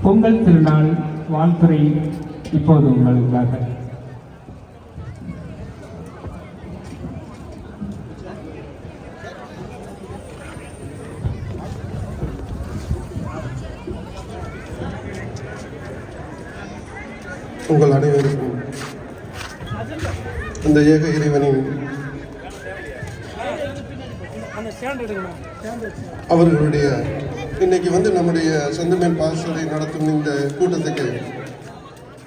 பொங்கல் திருநாள் வாழ்த்துறை இப்போது உங்களுக்காக. உங்கள் அனைவருக்கும் இந்த ஏக இறைவனின் அவர்களுடைய இன்னைக்கு நம்முடைய செந்தமிழ் பாசறை நடத்தும் இந்த கூட்டத்துக்கு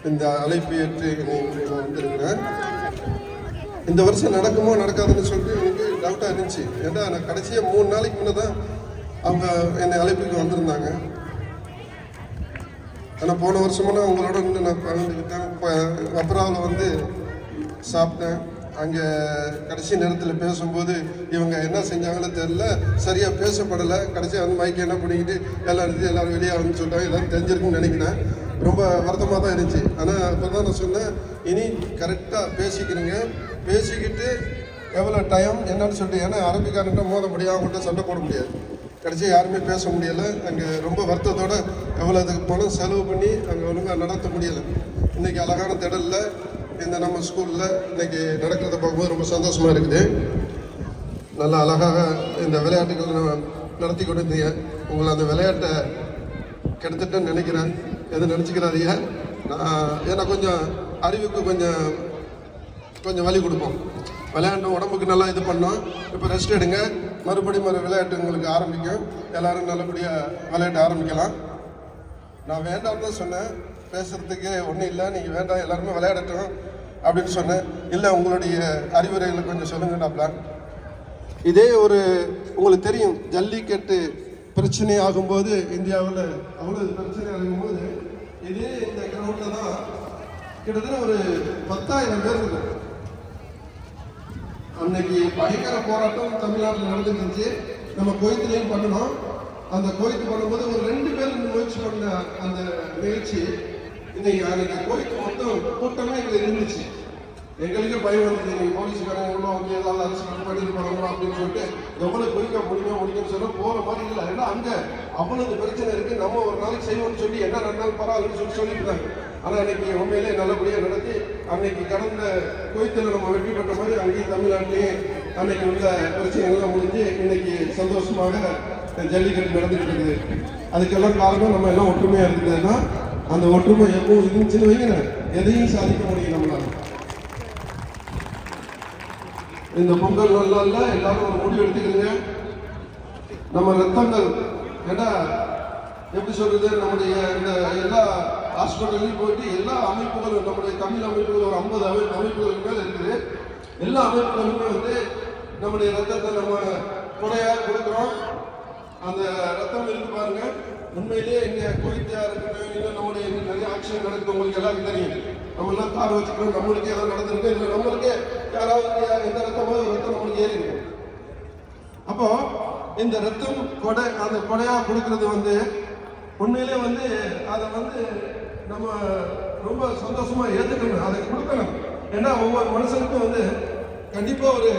இந்த அழைப்பு ஏற்று நான் வந்திருக்கிறேன். இந்த வருஷம் நடக்குமோ நடக்காதுன்னு சொல்லிட்டு எனக்கு டவுட்டாக இருந்துச்சு. ஏன்னா நான் கடைசியாக 3 நாளைக்கு முன்னே தான் அவங்க என்னை அழைப்புக்கு வந்திருந்தாங்க. ஆனால் போன வருஷமெல்லாம் அவங்களோட நான் கலந்துக்கிட்டேன். அப்புறம் சாப்பிட்டேன். அங்கே கடைசி நேரத்தில் பேசும்போது இவங்க என்ன செஞ்சாங்கன்னு தெரில, சரியாக பேசப்படலை. கடைசியாக மைக்கு என்ன பண்ணிக்கிட்டு எல்லாரும் வெளியே வந்து சொல்லிட்டாங்க. எல்லோரும் தெரிஞ்சிருக்குன்னு நினைக்கிறேன். ரொம்ப வருத்தமாக தான் இருந்துச்சு. ஆனால் அப்போ தான் நான் சொன்னேன், இனி கரெக்டாக பேசிக்கிட்டு எவ்வளோ டைம் என்னன்னு சொல்லிட்டு, ஏன்னா அரபிக்காரன்ட்ட மோத முடியாது, அவங்கள்ட்ட சண்டை போட முடியாது. கடைசியாக யாருமே பேச முடியலை. அங்கே ரொம்ப வருத்தத்தோடு எவ்வளோ அதுக்கு பணம் செலவு பண்ணி அங்கே ஒழுங்காக நடத்த முடியலை. இன்றைக்கி அழகான திடலில் இந்த நம்ம ஸ்கூலில் இன்றைக்கி நடக்கிறத பார்க்கும்போது ரொம்ப சந்தோஷமாக இருக்குது. நல்லா அழகாக இந்த விளையாட்டுகள் நடத்தி கொடுத்தீங்க. உங்களை அந்த விளையாட்டை கெடுத்துட்டேன்னு நினைக்கிறேன். எதுவும் நினச்சிக்கிறாதீங்க. ஏன்னா கொஞ்சம் அறிவுக்கு கொஞ்சம் வலி கொடுப்போம். விளையாண்டோம், உடம்புக்கு நல்லா இது பண்ணோம். இப்போ ரெஸ்ட் எடுங்க. மறுபடியும் விளையாட்டு உங்களுக்கு ஆரம்பிக்கும். எல்லோரும் நல்லபடியாக விளையாட்டு ஆரம்பிக்கலாம். நான் வேண்டாம் தான் சொன்னேன், பேசுகிறதுக்கு ஒன்றும் இல்லை, நீங்கள் வேண்டாம் எல்லாருமே விளையாடட்டும் அப்படின்னு சொன்னேன். இல்லை, உங்களுடைய அறிவுரைகளை கொஞ்சம் சொல்லுங்கடாப்ல. இதே உங்களுக்கு தெரியும், ஜல்லிக்கட்டு பிரச்சனை ஆகும்போது இந்தியாவில் அவ்வளோ பிரச்சனை ஆகும்போது இதே இந்த கிரவுண்டில் தான் கிட்டத்தட்ட 10,000 பேர் இருக்கு. அன்னைக்கு பயங்கர போராட்டம் தமிழ்நாட்டில் நடந்துருந்துச்சு. நம்ம கோயத்துலேயும் பண்ணணும். அந்த கோயத்து பண்ணும்போது 2 பேர் முயற்சி பண்ண அந்த நிகழ்ச்சி அன்னைக்கு கோயத்து மொத்தம் கூட்டமே எங்களுக்கு இருந்துச்சு. எங்களுக்கே பயம் வந்துச்சு. நீங்கள் போலீஸ்காரங்க அவங்க ஏதாவது அரசு பண்ணிட்டு போகணும் அப்படின்னு சொல்லிட்டு எவ்வளோ குயிக்காக முடிக்கணும்னு சொல்ல போகிற மாதிரி இல்லை. ஏன்னா அங்கே அவ்வளவு பிரச்சனை இருக்குது. நம்ம ஒரு நாளைக்கு செய்வோம்னு சொல்லி என்ன 2 நாள் பரவாயில்லன்னு சொல்லியிருந்தாங்க. ஆனால் அன்னைக்கு உண்மையிலே நல்லபடியாக நடத்தி அன்னைக்கு கடந்த கோயத்தில் நம்ம வெற்றி பெற்ற மாதிரி அங்கேயும் தமிழ்நாட்டிலேயே அன்னைக்கு உள்ள பிரச்சனைகள்லாம் முடிஞ்சு இன்னைக்கு சந்தோஷமாக ஜல்லிக்கட்டு நடந்துகிட்டு இருக்குது. அதுக்கெல்லாம் காரணம் நம்ம எல்லாம் ஒற்றுமையாக இருக்குதுன்னா, அந்த ஒற்றுமை எப்போ இருந்துச்சுன்னு வைங்க, எதையும் சாதிக்க முடியும் நம்மளால. இந்த பொங்கல் நல்லா எல்லாரும் ஒரு முடிவு எடுத்துக்கிறீங்க. நம்ம ரத்தங்கள் ஏன்னா எப்படி சொல்றது, நம்முடைய இந்த எல்லா ஹாஸ்பிட்டல்லையும் போயிட்டு எல்லா அமைப்புகளும், நம்முடைய தமிழ் அமைப்புகள் ஒரு 50 அமைப்புகளுக்கு மேலே இருக்குது. எல்லா அமைப்புகளுமே நம்முடைய ரத்தத்தை நம்ம கொடையாக கொடுக்குறோம். அந்த ரத்தம் இருக்கு பாருங்க. உண்மையிலேயே இங்கே கோயித்தியா இருக்கட்டும், இல்லை நம்முடைய நிறைய ஆக்ஷன் நடக்குது. உங்களுக்கு எல்லாருக்கும் தெரியும். நம்ம எல்லாம் கார் வச்சுக்கிறோம், நம்மளுக்கே ஏதாவது நடந்திருக்கு, இல்லை நம்மளுக்கே யாராவது எந்த ரத்தமோ ரத்தம் நம்மளுக்கு ஏறி இருக்கு. அப்போ இந்த ரத்தம் கொடை, அந்த கொடையாக கொடுக்கறது உண்மையிலே அதை நம்ம ரொம்ப சந்தோஷமா ஏற்றுக்கணும், அதை கொடுக்கணும். ஏன்னா ஒவ்வொரு மனுஷனுக்கும் கண்டிப்பாக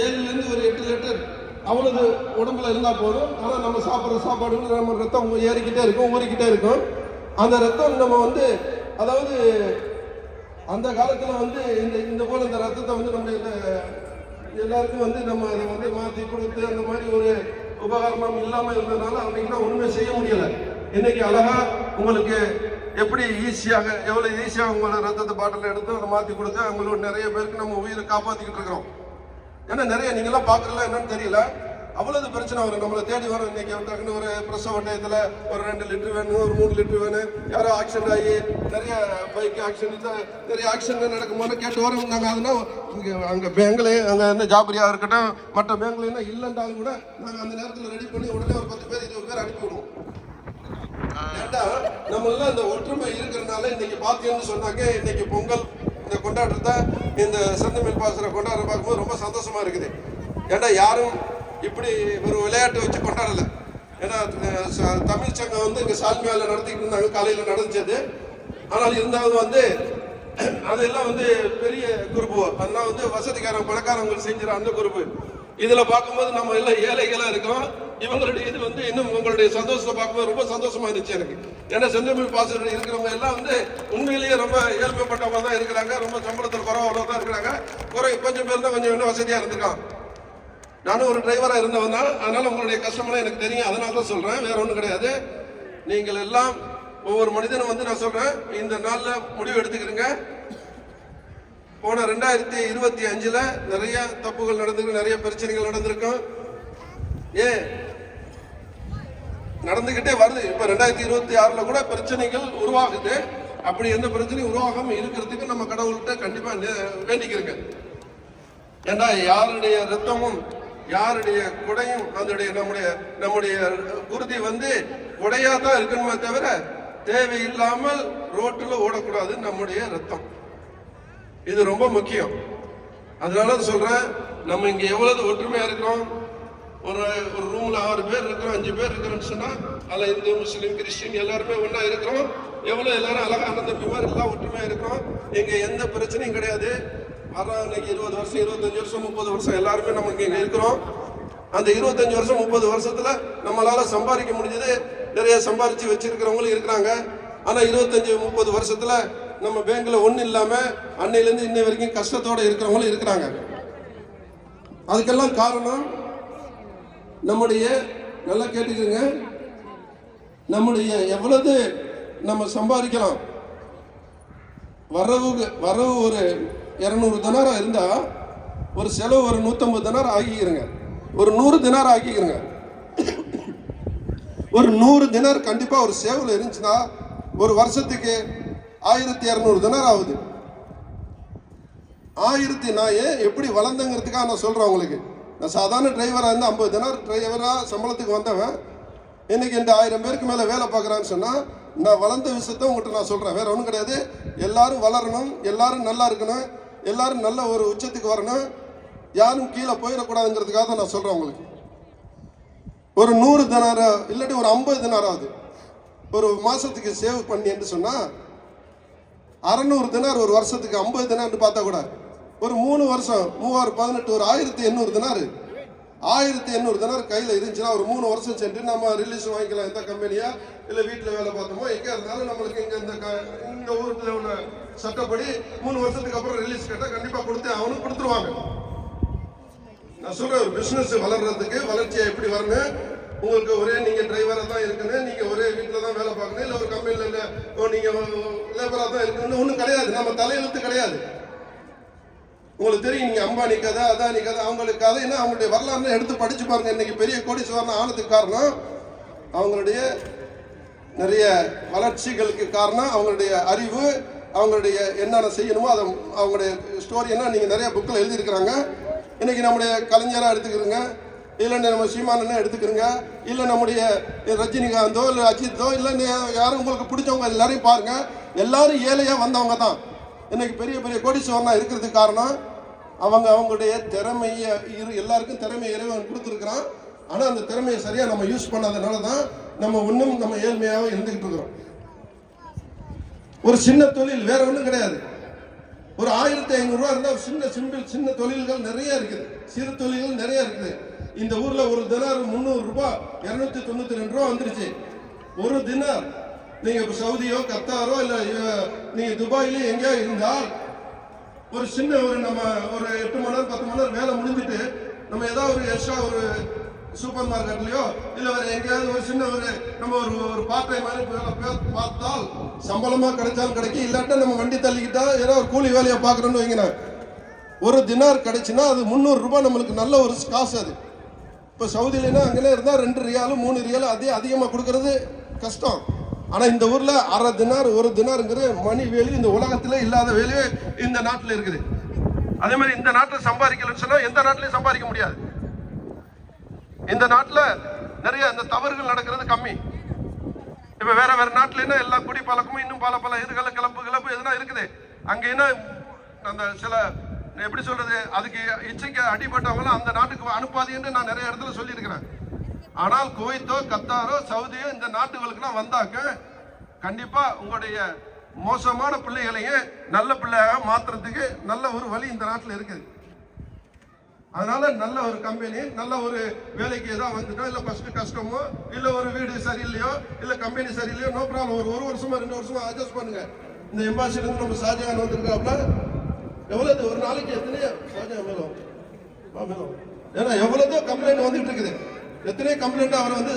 7லேருந்து 8 லிட்டர் அவ்வளவு உடம்புல இருந்தால் போதும். ஆனால் நம்ம சாப்பிட்ற சாப்பாடு நம்ம ரத்தம் ஏறிக்கிட்டே இருக்கும், ஊறிக்கிட்டே இருக்கும். அந்த ரத்தம் நம்ம அதாவது அந்த காலத்தில் இந்த போல இந்த ரத்தத்தை நம்ம எல்லாருக்கும் நம்ம அதை மாற்றி கொடுத்து அந்த மாதிரி ஒரு உபகரணம் இல்லாமல் இருந்ததுனால அன்னைக்கு தான் ஒன்றுமே செய்ய முடியலை. இன்னைக்கு அழகா உங்களுக்கு எப்படி எவ்வளோ ஈஸியாக உங்களோட ரத்தத்தை பாட்டில் எடுத்து அதை மாற்றி கொடுத்து அவங்களோட நிறைய பேருக்கு நம்ம உயிரை காப்பாற்றிக்கிட்டு இருக்கிறோம். ஏன்னா நிறைய நீங்களாம் பார்க்கல என்னன்னு தெரியல, அவ்வளவு பிரச்சனை வரும், நம்மளை தேடி வரும். இன்னைக்கு ஒரு பிரசவ டயத்தில் 2 லிட்டர் வேணும், 3 லிட்டர் வேணும். யாரோ ஆக்சிடென்ட் ஆகி நிறைய பைக் ஆக்சிடென்ட் நிறைய ஆக்சிடென்ட் நடக்கும்போது கேட்டு வரோம். நாங்கள் அதனால் இங்கே அங்கே பேங்க்ல அங்கே ஜாபரியாக இருக்கட்டும், மற்ற பேங்க்ல இல்லைன்றாலும் கூட நாங்கள் அந்த நேரத்தில் ரெடி பண்ணி உடனே ஒரு 10 பேர் 20 பேர் அனுப்பி விடுவோம். ஏன்னா நம்மளாம் இந்த ஒற்றுமை இருக்கிறதுனால இன்னைக்கு பார்த்தீங்கன்னு சொன்னாக்க இன்னைக்கு பொங்கல் இந்த கொண்டாட்டத்தை இந்த செந்தமிழ் பாசறை கொண்டாட பார்க்கும்போது ரொம்ப சந்தோஷமா இருக்குது. ஏன்னா யாரும் இப்படி ஒரு விளையாட்டு வச்சு கொண்டாடலை. ஏன்னா தமிழ் சங்கம் இங்கே சால்மியாவில் நடத்திக்கிட்டு இருந்தாங்க, காலையில் நடந்துச்சது. ஆனால் இருந்தாலும் அதெல்லாம் பெரிய குரூப்பு, அதெல்லாம் வசதிக்காரங்க பணக்காரங்க செஞ்சிட அந்த குரூப்பு. இதுல பார்க்கும்போது நம்ம எல்லாம் ஏழைகளா இருக்கோம். இவங்களுடைய இது வந்து இன்னும் உங்களுடைய சந்தோஷத்தை பார்க்கும்போது ரொம்ப சந்தோஷமா இருந்துச்சு எனக்கு. ஏன்னா செந்தமிழ் பாசறை இருக்கிறவங்க எல்லாம் வந்து உண்மையிலேயே ரொம்ப ஏழ்மைப்பட்டவங்க தான் இருக்கிறாங்க. ரொம்ப சம்பளத்தில் குறைவாக தான் இருக்கிறாங்க. கொஞ்சம் பேர் தான் கொஞ்சம் வசதியா இருந்திருக்கான். நானும் ஒரு டிரைவரா இருந்தவன் தான். அதனால உங்களுடைய கஷ்டமெல்லாம் எனக்கு தெரியும். அதனால தான் சொல்றேன், வேற ஒன்றும் கிடையாது. நீங்கள் எல்லாம் ஒவ்வொரு மனிதனும் வந்து நான் சொல்றேன், இந்த நாள்ல முடிவு எடுத்துக்கிறீங்க. போன 2025 நிறைய தப்புகள் நடந்திருக்கு, நிறைய பிரச்சனைகள் நடந்திருக்கும். நடந்துகிட்டே வருது. இப்ப 2026 கூட பிரச்சனைகள் உருவாகுது. அப்படி எந்த பிரச்சனையும் உருவாகாம இருக்கிறதுக்கு நம்ம கடவுள்கிட்ட கண்டிப்பா வேண்டிக்கிறங்க. ஏன்னா யாருடைய ரத்தமும் யாருடைய குடையும் அதனுடைய நம்முடைய குருதி வந்து குடையா தான் இருக்கணுமே தவிர தேவையில்லாமல் ரோட்டில் ஓடக்கூடாது. நம்முடைய ரத்தம் இது ரொம்ப முக்கியம். அதனால சொல்றேன், நம்ம இங்க எவ்வளவு ஒற்றுமையா இருக்கிறோம். ஒரு ரூம்ல 6 பேர் இருக்கிறோம், 5 பேர் இருக்கிறோம்னு சொன்னா அதுல இந்து முஸ்லீம் கிறிஸ்டின் எல்லாருமே ஒன்னா இருக்கிறோம். எவ்வளவு எல்லாரும் அழகா ஆனந்த மாதிரி எல்லாம் ஒற்றுமையா இருக்கிறோம். இங்க எந்த பிரச்சனையும் கிடையாது. இன்னைக்கு 20 வருஷம் 25 வருஷம் 30 வருஷம் எல்லாருமே நமக்கு இங்க இருக்கிறோம். அந்த 25 வருஷம் 30 வருஷத்துல நம்மளால சம்பாதிக்க முடிஞ்சது. நிறைய சம்பாதிச்சு வச்சிருக்கிறவங்களும் இருக்கிறாங்க. ஆனா 25-30 வருஷத்துல நம்ம பேங்க்ல ஒண்ணு இல்லாம அன்னையில இருந்து இன்னை வரைக்கும் கஷ்டத்தோட இருக்கிறவங்களும் இருக்கிறாங்க. அதுக்கெல்லாம் காரணம் நம்முடைய, நல்லா கேட்டுக்கோங்க, நம்முடைய எவ்வளவு நம்ம சம்பாதிக்கலாம். வரவு ஒரு 200 தினாரா இருந்தா ஒரு செலவு ஒரு 150 தினார் ஆகிக்கிறங்க. ஒரு 100 தினார் ஆகிக்கிறங்க. ஒரு 100 தினார் கண்டிப்பா ஒரு சேவல் இருந்துச்சுன்னா ஒரு வருஷத்துக்கு 1200 தினார் ஆகுது. நான் எப்படி வளர்ந்தங்கிறதுக்காக நான் சொல்றேன் உங்களுக்கு. நான் சாதாரண டிரைவரா இருந்து 50 தினார் டிரைவரா சம்பளத்துக்கு வந்தவன் இன்னைக்கு இந்த 1000 பேருக்கு மேல வேலை பார்க்கறான்னு சொன்னா நான் வளர்ந்த விஷயத்த உங்கள்கிட்ட நான் சொல்றேன். வேற ஒன்றும் கிடையாது. எல்லாரும் வளரணும், எல்லாரும் நல்லா இருக்கணும், எல்லாரும் நல்ல ஒரு உச்சத்துக்கு வரணும், யாரும் கீழே போயிடக்கூடாதுங்கிறதுக்காக தான் நான் சொல்றேன் உங்களுக்கு. ஒரு 100 தினாரா இல்லாட்டி ஒரு 50 தினாராவது ஒரு மாசத்துக்கு சேவ் பண்ணி என்று சொன்னா 600 தினார் ஒரு வருஷத்துக்கு 50 தினார்னு பார்த்தா கூட ஒரு 3 வருஷம் 3 18 ஒரு 1800 தினார் 1800 தினார் கையில் இருந்துச்சுன்னா ஒரு 3 வருஷம் சென்று நம்ம ரிலீஸ் வாங்கிக்கலாம். எந்த கம்பெனியா இல்லை வீட்டில் வேலை பார்த்தோமோ எங்கே இருந்தாலும் நம்மளுக்கு இங்கே இந்த ஊரில் உள்ள சட்டப்படி 3 வருஷத்துக்கு அப்புறம் ரிலீஸ் கேட்டால் கண்டிப்பாக அவனுக்கு கொடுத்துருவாங்க. நான் சொல்றேன், ஒரு பிசினஸ் வளர்றதுக்கு வளர்ச்சியை எப்படி வரணும். உங்களுக்கு ஒரே நீங்க டிரைவரா தான் இருக்கணும், நீங்க ஒரே வீட்டில் தான் வேலை பார்க்கணும், இல்லை ஒரு கம்பெனியில் நீங்க லேபரா தான் இருக்கணும்னு ஒன்றும் கிடையாது. நம்ம தலையெழுத்து கிடையாது. உங்களுக்கு தெரியும், நீங்க அம்பானி கதை அதானி கதை அவங்களுக்கு கதை என்ன அவங்களுடைய வரலாறு எடுத்து படிச்சு பாருங்க. இன்னைக்கு பெரிய கோடீஸ்வரன் ஆனதுக்கு காரணம் அவங்களுடைய நிறைய வளர்ச்சிகளுக்கு காரணம் அவங்களுடைய அறிவு, அவங்களுடைய என்னென்ன செய்யணுமோ அதை அவங்களுடைய ஸ்டோரி என்ன நீங்க நிறைய புக்கில் எழுதியிருக்கிறாங்க. இன்னைக்கு நம்முடைய கலைஞராக எடுத்துக்கிறோங்க, இல்லை நம்ம சீமானனை எடுத்துக்கிறோங்க, இல்லை நம்முடைய ரஜினிகாந்தோ இல்லை அஜித்தோ இல்லை யாரும் உங்களுக்கு பிடிச்சவங்க எல்லாரையும் பாருங்க. எல்லாரும் ஏழையா வந்தவங்க தான் இன்னைக்கு பெரிய பெரிய கோடீஸ்வரனா இருக்கிறதுக்கு காரணம் அவங்களுடைய திறமையை. எல்லாருக்கும் திறமையை இறைவன் கொடுத்துருக்கிறான். ஆனால் அந்த திறமையை சரியா நம்ம யூஸ் பண்ணாதனால தான் நம்ம இன்னும் நம்ம ஏழ்மையாக இருந்துகிட்டு இருக்கிறோம். ஒரு சின்ன தொழில் வேற ஒன்றும் கிடையாது. ஒரு 1500 ரூபா இருந்தால் சின்ன தொழில்கள் நிறைய இருக்குது, சிறு தொழில்கள் நிறைய இருக்குது. இந்த ஊர்ல ஒரு தினார் 300 ரூபாய் 292 ரூபா வந்துருச்சு. ஒரு தினார் நீங்க சவுதியோ கத்தாரோ இல்ல நீங்க துபாயிலோ எங்கேயோ இருந்தால் ஒரு சின்ன நம்ம ஒரு 8 மணி நேரம் 10 மணி நேரம் வேலை முடிஞ்சிட்டு நம்ம ஏதாவது ஒரு எக்ஸ்ட்ரா ஒரு சூப்பர் மார்க்கெட்லயோ இல்ல வேற எங்கேயாவது ஒரு சின்ன நம்ம ஒரு பார்ட் டைம் மாதிரி பார்த்தால் சம்பளமா கிடைச்சாலும் கிடைக்கும், இல்லாட்டா நம்ம வண்டி தள்ளிக்கிட்டா ஏதோ ஒரு கூலி வேலையை பாக்குறோம்னு வைங்க. ஒரு தினார் கிடைச்சுன்னா அது 300 ரூபாய் நம்மளுக்கு நல்ல ஒரு காசு. அது இப்ப சவுதியிலன்னா அங்கே இருந்தா 2 ரியாலும் 3 ரியாலும் அதிகமா கொடுக்கறது கஷ்டம். ஆனா இந்த ஊர்ல 1/2 தினார் 1 தினாருங்கிற மணி வேலி இந்த உலகத்துல இல்லாத வேலையே இந்த நாட்டுல இருக்குது. அதே மாதிரி இந்த நாட்டில் சம்பாதிக்கலன்னு சொன்னா எந்த நாட்டிலையும் சம்பாதிக்க முடியாது. இந்த நாட்டுல நிறைய இந்த தவறுகள் நடக்கிறது கம்மி. இப்ப வேற நாட்டுல என்ன எல்லா குடி பழக்கமும் இன்னும் பல இதுகளை கிளப்பு எதுனா இருக்குது. அங்க என்ன அந்த சில எப்படி சொல்றது, அதுக்கு இச்சைக்கு அடிபட்டவங்களும் அந்த நாட்டுக்கு அனுப்பாதீன்னு நான் நிறைய இடத்துல சொல்லியிருக்கிறேன். ஆனால் குவைத்தோ கத்தாரோ சவுதியோ இந்த நாட்டுகளுக்குலாம் வந்தாக்க கண்டிப்பா உங்களுடைய மோசமான பிள்ளைகளையும் நல்ல பிள்ளையாக மாத்துறதுக்கு நல்ல ஒரு வழி இந்த நாட்டில் இருக்குது. அதனால நல்ல ஒரு கம்பெனி, நல்ல ஒரு வேலைக்கு ஏதாவது வந்துட்டோம், இல்லை ஃபர்ஸ்ட் கஷ்டமோ, இல்லை ஒரு வீடு சரியில்லையோ, இல்லை கம்பெனி சரியில்லையோ, நோ ப்ராப்ளம். ஒரு வருஷமா 2 வருஷமா அட்ஜஸ்ட் பண்ணுங்க. இந்த எம்பாசிடர் நம்ம ஷாஜகான் வந்திருக்காப்ல, எவ்வளவு ஒரு நாளைக்கு எத்தனையோ ஷாஜகான் மேலும் ஏன்னா எவ்வளவோ கம்ப்ளைண்ட் வந்துட்டு இருக்குது. எத்தனை கம்ப்ளைண்ட் அவர் வந்து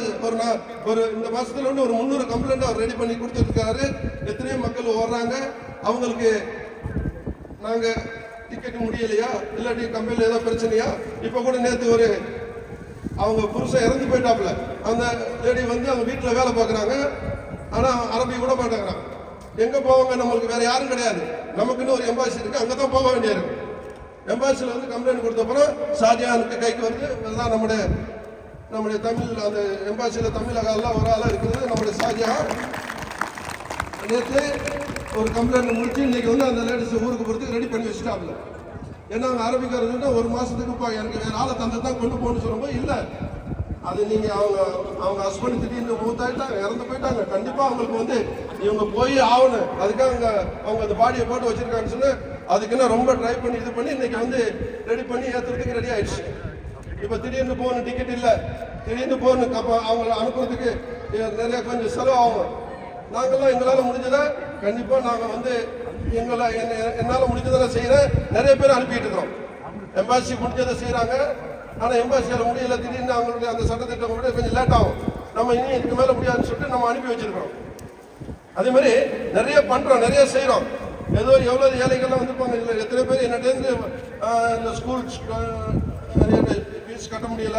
ஒரு இந்த மாசத்துல வந்து ஒரு 300 கம்ப்ளைண்ட் அவர் ரெடி பண்ணி கொடுத்துருக்காரு. எத்தனையோ மக்கள் ஓடுறாங்க. அவங்களுக்கு நாங்க டிக்கெட் முடியலையா, இல்லாட்டி கம்பெனில ஏதோ பிரச்சனையா? இப்ப கூட நேற்று ஒரு அவங்க புருஷன் இறந்து போயிட்டாப்புல. அந்த லேடி வந்து அவங்க வீட்டுல வேலை பார்க்குறாங்க. ஆனா அரபி கூட மாட்டாங்கிறாங்க. எங்க போவாங்க? நம்மளுக்கு வேற யாரும் கிடையாது. நமக்குன்னு ஒரு எம்பாசி இருக்கு, அங்கதான் போக வேண்டியிருக்கு. எம்பாசில வந்து கம்ப்ளைண்ட் கொடுத்தப்பறம் ஷாஜகானுக்கு கைக்கு வந்து அதுதான் நம்முடைய தமிழ், அந்த எம்பாசியில தமிழக எல்லாம் ஒரு ஆளா இருக்கிறது நம்முடைய ஷாஜகான். நேற்று ஒரு கம்ப்ளைண்ட் முடிச்சு இன்னைக்கு வந்து அந்த லேடிஸ் ஊருக்கு போறதுக்கு ரெடி பண்ணி வச்சுட்டாப்ல. ஏன்னா அவங்க அரபிக்காரங்க ஒரு மாசத்துக்கு எனக்கு வேற ஆளை தந்து தான் கொண்டு போகணும்னு சொல்லும்போது இல்லை, அது நீங்க அவங்க ஹஸ்பண்ட் திடீர்னு மூத்தாயிட்டாங்க, இறந்து போயிட்டாங்க. கண்டிப்பா அவங்களுக்கு வந்து இவங்க போய் ஆகணும். அதுக்காக அவங்க அந்த பாடியை போட்டு வச்சிருக்காங்கன்னு சொல்லி அதுக்குன்னு ரொம்ப ட்ரை பண்ணி இது பண்ணி இன்னைக்கு வந்து ரெடி பண்ணி ஏற்றுறதுக்கு ரெடி ஆயிடுச்சு. இப்ப திடீர்னு போகணும், டிக்கெட் இல்லை, திடீர்னு போகணும், அவங்களை அனுப்புறதுக்கு நிறைய கொஞ்சம் செலவாகும். நாங்கள்லாம் எங்களால் முடிஞ்சதை கண்டிப்பா நாங்க வந்து என்னால முடிஞ்சதெல்லாம் செய்யறேன். நிறைய பேர் அனுப்பிட்டு இருக்கிறோம். எம்பாசி முடிஞ்சதை செய்யறாங்க. ஆனா எம்பாசியால முடியல, திடீர்னு அவங்களுடைய அந்த சட்டத்திட்டம் கூட கொஞ்சம் லேட் ஆகும். நம்ம இனி இதுக்கு மேல முடியாதுன்னு சொல்லிட்டு நம்ம அனுப்பி வச்சிருக்கிறோம். அதே மாதிரி நிறைய பண்றோம், நிறைய செய்யறோம். ஏதோ எவ்வளவு ஏழைகள்லாம் வந்திருப்பாங்க. இல்லை எத்தனை பேர் என்னட்டேருந்து இந்த ஸ்கூல் ஃபீஸ் கட்ட முடியல,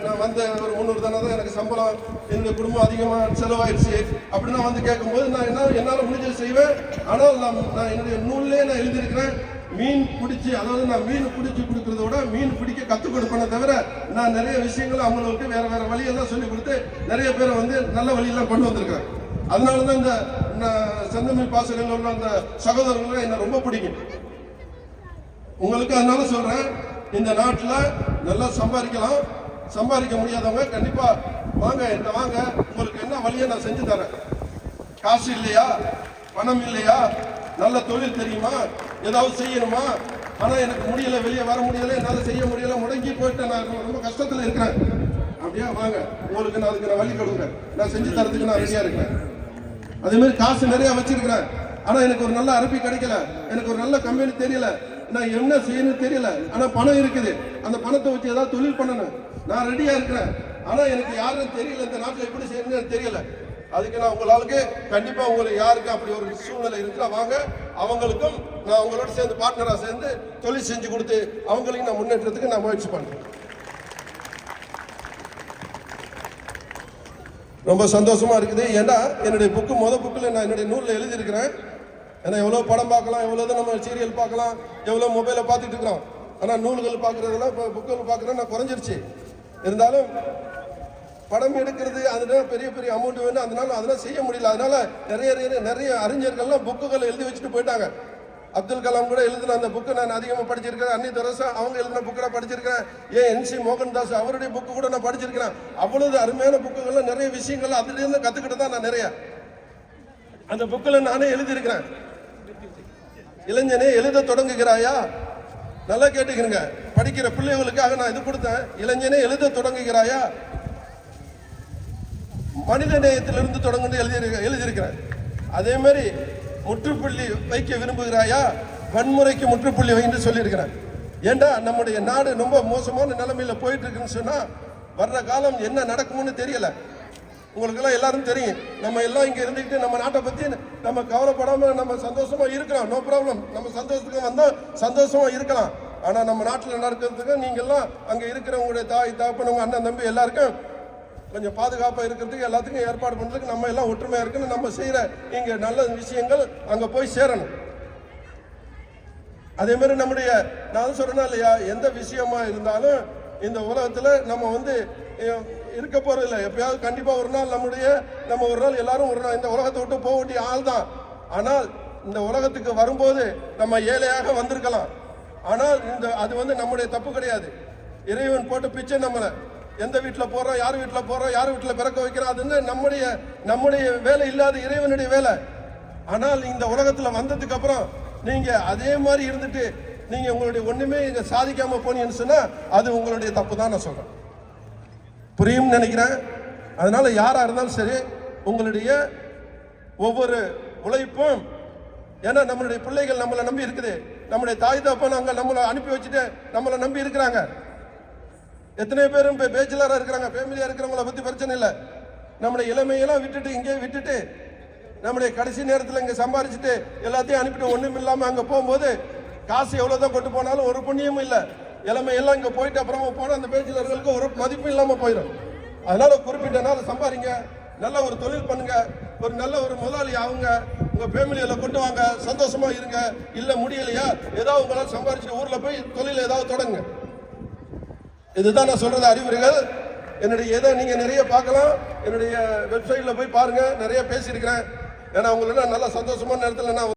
நான் வந்த ஒரு 300 தானே தான் எனக்கு சம்பளம், என்னுடைய குடும்பம் அதிகமாக செலவாயிடுச்சு அப்படின்னு வந்து கேட்கும்போது நான் என்னால் முடிஞ்சது செய்வேன். ஆனால் நான் என்னுடைய நூல்லே நான் எழுதியிருக்கிறேன், மீன் பிடிச்சி, அதாவது நான் மீன் பிடிச்சி கொடுக்கறத விட மீன் பிடிக்க கற்றுக் கொடுப்பேனே தவிர நான் நிறைய விஷயங்கள் அவங்களுக்கு வேற வேற வழியெல்லாம் சொல்லி கொடுத்து நிறைய பேரை வந்து நல்ல வழியெல்லாம் கொண்டு வந்திருக்கிறேன். அதனாலதான் இந்த செந்தமிழ் பாசறையில் உள்ள அந்த சகோதரர்கள் என்ன ரொம்ப பிடிக்கும் உங்களுக்கு. அதனால சொல்றேன், இந்த நாட்டுல நல்லா சம்பாதிக்கலாம். சம்பாதிக்க முடியாதவங்க கண்டிப்பா வாங்க, இந்த வாங்க, உங்களுக்கு என்ன வழியை நான் செஞ்சு தரேன். காசு இல்லையா, பணம் இல்லையா, நல்ல தொழில் தெரியுமா, ஏதாவது செய்யணுமா, ஆனா எனக்கு முடியல, வெளியே வர முடியல, என்னால செய்ய முடியல, முடங்கி போயிட்டு நான் ரொம்ப கஷ்டத்துல இருக்கிறேன், அப்படியா வாங்க, உங்களுக்கு நான் அதுக்கு வழி கொடுங்க, நான் செஞ்சு தரதுக்கு நான் ரெடியா இருக்கிறேன். அதே மாதிரி காசு நிறைய வச்சிருக்கிறேன். ஆனா எனக்கு ஒரு நல்ல அரபி கிடைக்கல, எனக்கு ஒரு நல்ல கம்பெனி தெரியல, நான் என்ன செய்யணும்னு தெரியல. ஆனா பணம் இருக்குது, அந்த பணத்தை வச்சு ஏதாவது தொழில் பண்ணணும், நான் ரெடியா இருக்கிறேன். ஆனா எனக்கு யாரும் தெரியல, இந்த நாட்டில் எப்படி செய்யணும்னு தெரியல. அதுக்கு நான் உங்களுக்கு கண்டிப்பா உங்களுக்கு யாருக்கு அப்படி ஒரு சூழ்நிலை இருக்குன்னா வாங்க, அவங்களுக்கும் நான் உங்களோட சேர்ந்து பார்ட்னரா சேர்ந்து தொழில் செஞ்சு கொடுத்து அவங்களையும் நான் முன்னேற்றத்துக்கு நான் முயற்சி பண்றேன். ரொம்ப சந்தோஷமா இருக்குது. ஏன்னா என்னுடைய புக்கில் நான் என்னுடைய நூலில் எழுதியிருக்கிறேன். ஏன்னா எவ்வளோ படம் பார்க்கலாம், எவ்வளோ நம்ம சீரியல் பார்க்கலாம், எவ்வளோ மொபைலை பார்த்துட்டு இருக்கிறோம். ஆனால் நூல்கள் பார்க்குறதெல்லாம் இப்போ புக்கில் பார்க்குறேன் நான் குறைஞ்சிருச்சு. இருந்தாலும் படம் எடுக்கிறது அதனால பெரிய பெரிய அமௌண்ட் வேணும், அதெல்லாம் செய்ய முடியல. அதனால நிறைய அறிஞர்கள்லாம் புக்குகள் எழுதி வச்சுட்டு போயிட்டாங்க. அப்துல் கலாம் கூட எழுதின அந்த புக்கை நான் அதிகமாக படிச்சிருக்கிறேன். அன்னி தெரசா அவங்க எழுதின புக்கை நான் படிச்சிருக்கிறேன். NC மோகன்தாஸ் அவருடைய புக்கு கூட நான் படிச்சிருக்கிறேன். அவ்வளவு அருமையான புக்குகள்ல நிறைய விஷயங்கள் அதுலேருந்து கற்றுக்கிட்டு தான் நான் நிறைய அந்த புக்கில் நானே எழுதியிருக்கிறேன். இளைஞனே எழுத தொடங்குகிறாயா, நல்லா கேட்டுக்கிறேங்க, படிக்கிற பிள்ளைகளுக்காக நான் இது கொடுத்தேன். இளைஞனே எழுத தொடங்குகிறாயா, மனித நேயத்திலிருந்து தொடங்குன்னு எழுதியிருக்கிறேன். அதே மாதிரி முற்றுப்புள்ளி வைக்க விரும்புகிறாயா, வன்முறைக்கு முற்றுப்புள்ளி வைன்னு சொல்லியிருக்கிறேன். ஏண்டா நம்முடைய நாடு ரொம்ப மோசமான நிலைமையில போயிட்டு இருக்குன்னு சொன்னா வர்ற காலம் என்ன நடக்கும்னு தெரியல. உங்களுக்கு எல்லாம் எல்லாரும் தெரியும். நம்ம எல்லாம் இங்க இருந்துக்கிட்டு நம்ம நாட்டை பத்தி நம்ம கவலைப்படாம நம்ம சந்தோஷமா இருக்கலாம், நோ ப்ராப்ளம். நம்ம சந்தோஷத்துக்கு வந்தா சந்தோஷமா இருக்கலாம். ஆனா நம்ம நாட்டில் நடக்கிறதுக்கு நீங்க எல்லாம் அங்க இருக்கிற உங்களுடைய தாய் தகப்பன் அண்ணன் தம்பி எல்லாருக்கும் கொஞ்சம் பாதுகாப்பா இருக்கிறதுக்கு எல்லாத்துக்கும் ஏற்பாடு பண்றதுக்கு நம்ம எல்லாம் ஒற்றுமையா இருக்கணும். நம்ம செய்யற இங்க நல்ல விஷயங்கள் அங்க போய் சேரணும். அதே மாதிரி நம்முடைய நான் சொல்றேன்னா இல்லையா, எந்த விஷயமா இருந்தாலும் இந்த உலகத்துல நம்ம வந்து இருக்க போறது இல்லை. எப்பயாவது கண்டிப்பா ஒரு நாள் நம்ம ஒரு நாள் எல்லாரும் ஒரு நாள் இந்த உலகத்தை விட்டு போக வேண்டிய ஆள் தான். ஆனால் இந்த உலகத்துக்கு வரும்போது நம்ம ஏழையாக வந்திருக்கலாம். ஆனால் அது வந்து நம்முடைய தப்பு கிடையாது. இறைவன் போட்டு பிச்சை நம்மளை எந்த வீட்டில் போறோம், யார் வீட்டில் போறோம், யார் வீட்டில் பிறக்க வைக்கிறோம், அது வந்து நம்முடைய வேலை இல்லாத இறைவனுடைய வேலை. ஆனால் இந்த உலகத்துல வந்ததுக்கு அப்புறம் நீங்க அதே மாதிரி இருந்துட்டு நீங்க உங்களுடைய ஒண்ணுமே இங்க சாதிக்காம போனீங்கன்னு சொன்னா அது உங்களுடைய தப்பு தான் நான் சொல்றேன். புரியும் நினைக்கிறேன். அதனால யாரா இருந்தாலும் சரி உங்களுடைய ஒவ்வொரு உழைப்பும், ஏன்னா நம்மளுடைய பிள்ளைகள் நம்மளை நம்பி இருக்குது, நம்முடைய தாய் தப்பன் அங்க நம்மளை அனுப்பி வச்சுட்டு நம்மளை நம்பி இருக்கிறாங்க. எத்தனை பேரும் பேச்சுலரா இருக்கிறாங்க, ஃபேமிலியா இருக்கிறவங்கள பத்தி பிரச்சனை இல்லை. நம்முடைய இளமையெல்லாம் விட்டுட்டு இங்கே விட்டுட்டு நம்முடைய கடைசி நேரத்தில் இங்க சம்பாரிச்சுட்டு எல்லாத்தையும் அனுப்பிட்டு ஒண்ணும் இல்லாம அங்க போகும்போது காசு எவ்வளவுதான் கொண்டு போனாலும் ஒரு புண்ணியமும் இல்லை. இளமையெல்லாம் இங்க போயிட்டு அப்புறமா போன அந்த பேச்சுலர்களுக்கு ஒரு மதிப்பும் இல்லாம போயிடும். அதனால குறிப்பிட்ட நாள் சம்பாதிங்க, நல்ல ஒரு தொழில் பண்ணுங்க, ஒரு நல்ல ஒரு முதலாளி ஆகுங்க, உங்க ஃபேமிலியில கொண்டு வாங்க, சந்தோஷமா இருங்க. இல்ல முடியலையா ஏதாவது உங்களால் சம்பாரிச்சு ஊர்ல போய் தொழில் ஏதாவது தொடங்க. இதுதான் நான் சொல்றது அறிவுரைகள். என்னுடைய ஏதோ நீங்க நிறைய பார்க்கலாம், என்னுடைய வெப்சைட்ல போய் பாருங்க, நிறைய பேசியிருக்கிறேன். ஏன்னா உங்களை நல்ல சந்தோஷமான நேரத்தில் நான்